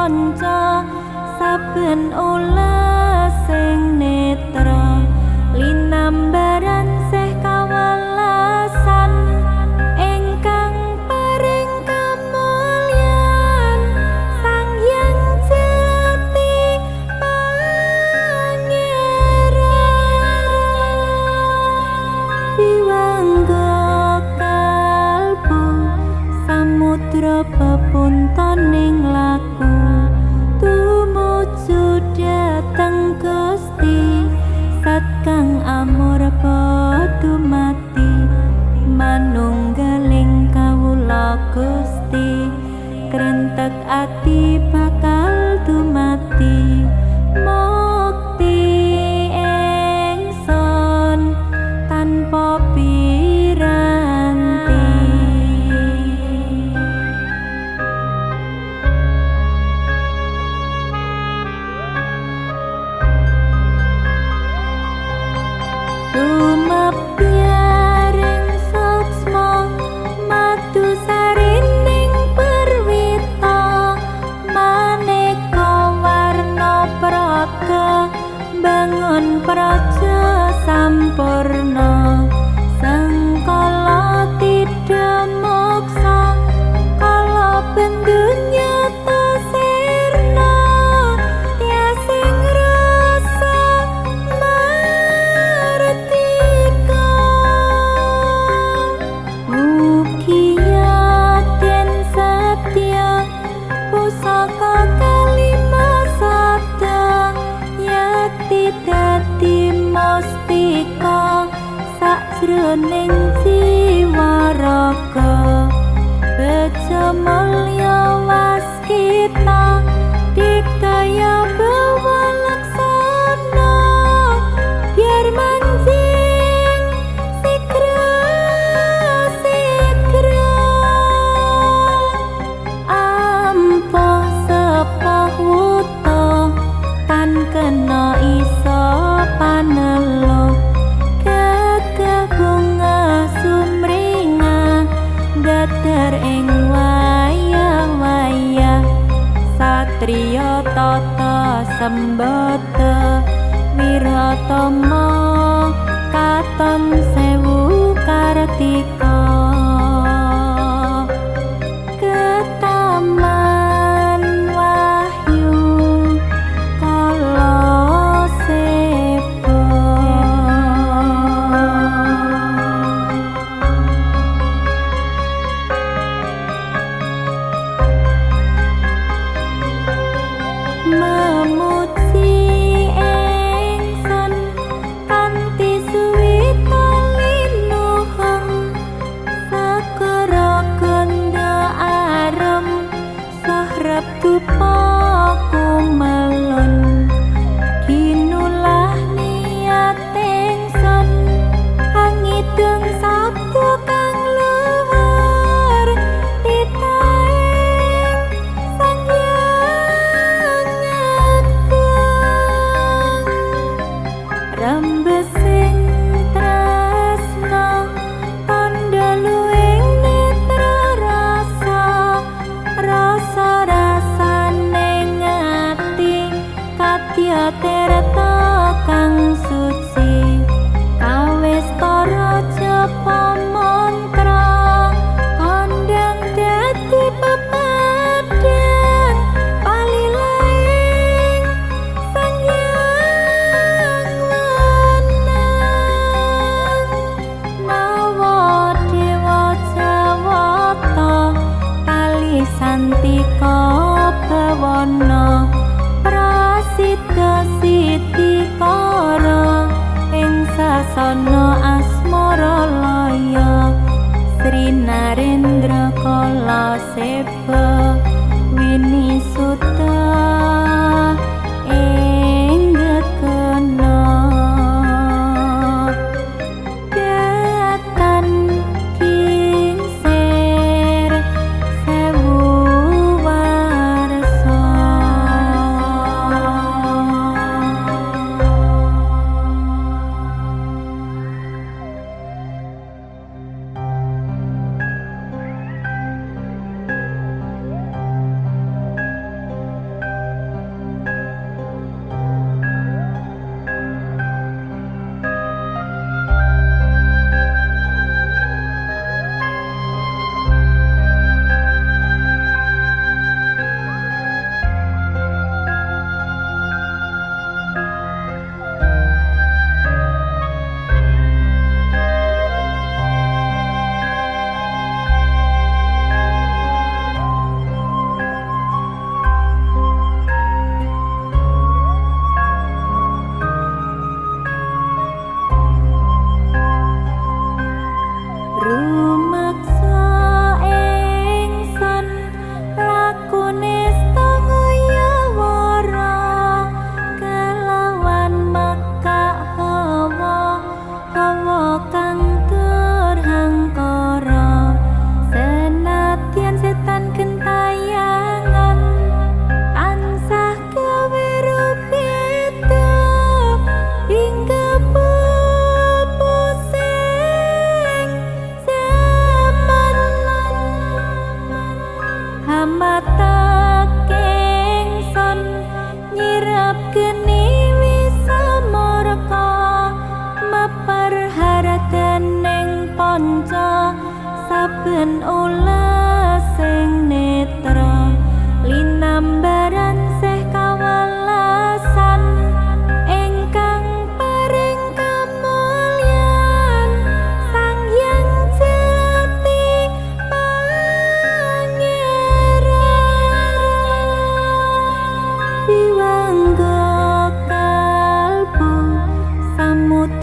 kanca saben olah sing netra linambaran seh kawelasan ingkang paring kamulyan Sang Hyang Jati Pangeran Diwangga kalbu samudra pepuntaning laku tumuju dhateng Gusti sat kang amor padha mati manunggaling kawula Gusti krentek ati bakal dumati mukti ingsun tanpa piranti Tumepyaring suksma madu sarining perwita maneka warna praga bangun praja sampurna sangkala tidak moksa kala bendunya tasirna tiasing rasa martika mugi yaden satya pusaka kalima sada yati dadi mustika sajroning jiwa raga bejo mulya waskita dikdaya bawa laksana biar manjing sigra ampoh sepah wuta tan kena iso panelo gagah bunga sumringah datar ing wayah-wayah satriya tata sembada wiratama katon sewu kartika ketaman wahyu kala seba memuji ingsun kanthi suwita linuhung segara ganda arem sahrep dupa kumelun kinulah niat ingsun angideng sabda kang luhur ditaing Sang Hyang Agung rembesing tresna tandha luwing netra rasa-rasane ngati kadya tirta kang suci kawis para japa mantra kondang dadi pepadang palilaing Sang Hyang Wenang mawa dewa jawata tali santika bawana prasidha siddhikara ing sasana asmara laya Sri Narendra kala seba winisuta ing gekena datan kingsir sewu warsa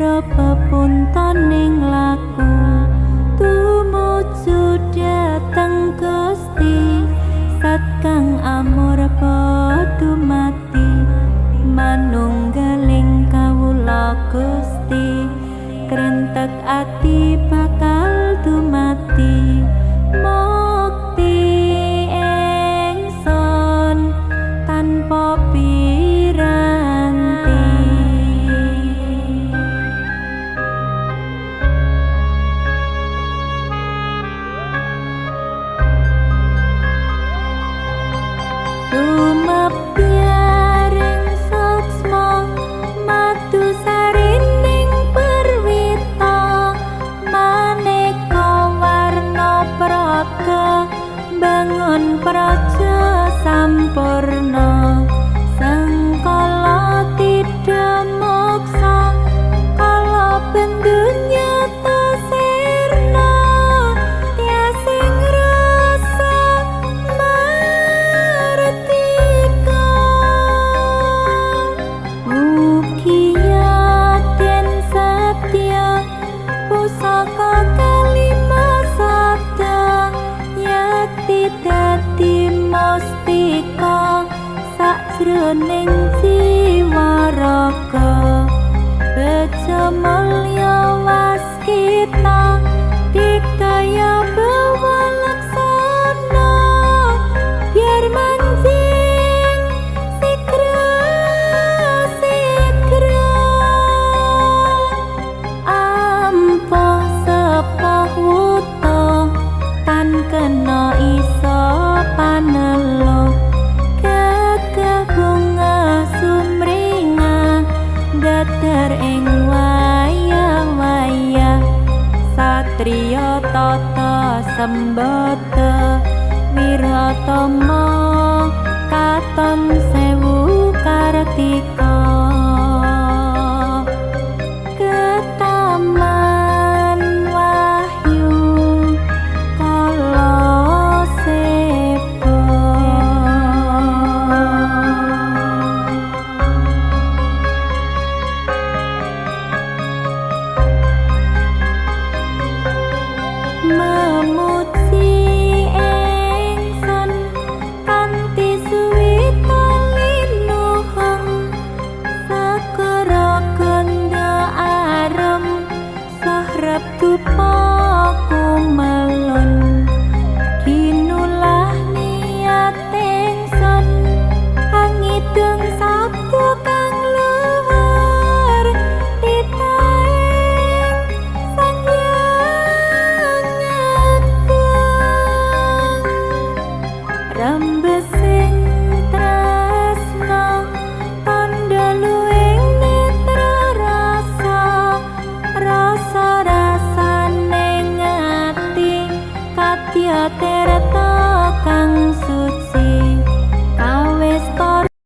sajro pepuntaning laku tumuju dhateng Gusti sat kang amur padha mati manunggaling kawula Gusti krentek ati bakal dumati mukti ingsun tanpa piranti tumepyaring suksma madu sarining perwita maneka warna praga bangun praja sampurna sangkala tidak moksa kala bendunya tasirna tiasing rasa martika mugi yaden satya pusaka kalima sada yakti dadi mustika sajroning jiwa raga bejo mulya waskita dikdaya bawa laksana biar manjing sigra sigra ampoh sepah wuta tan kena iso panelo gagah bunga sumringah datar ing wayah-wayah satriya tata sembada wiratama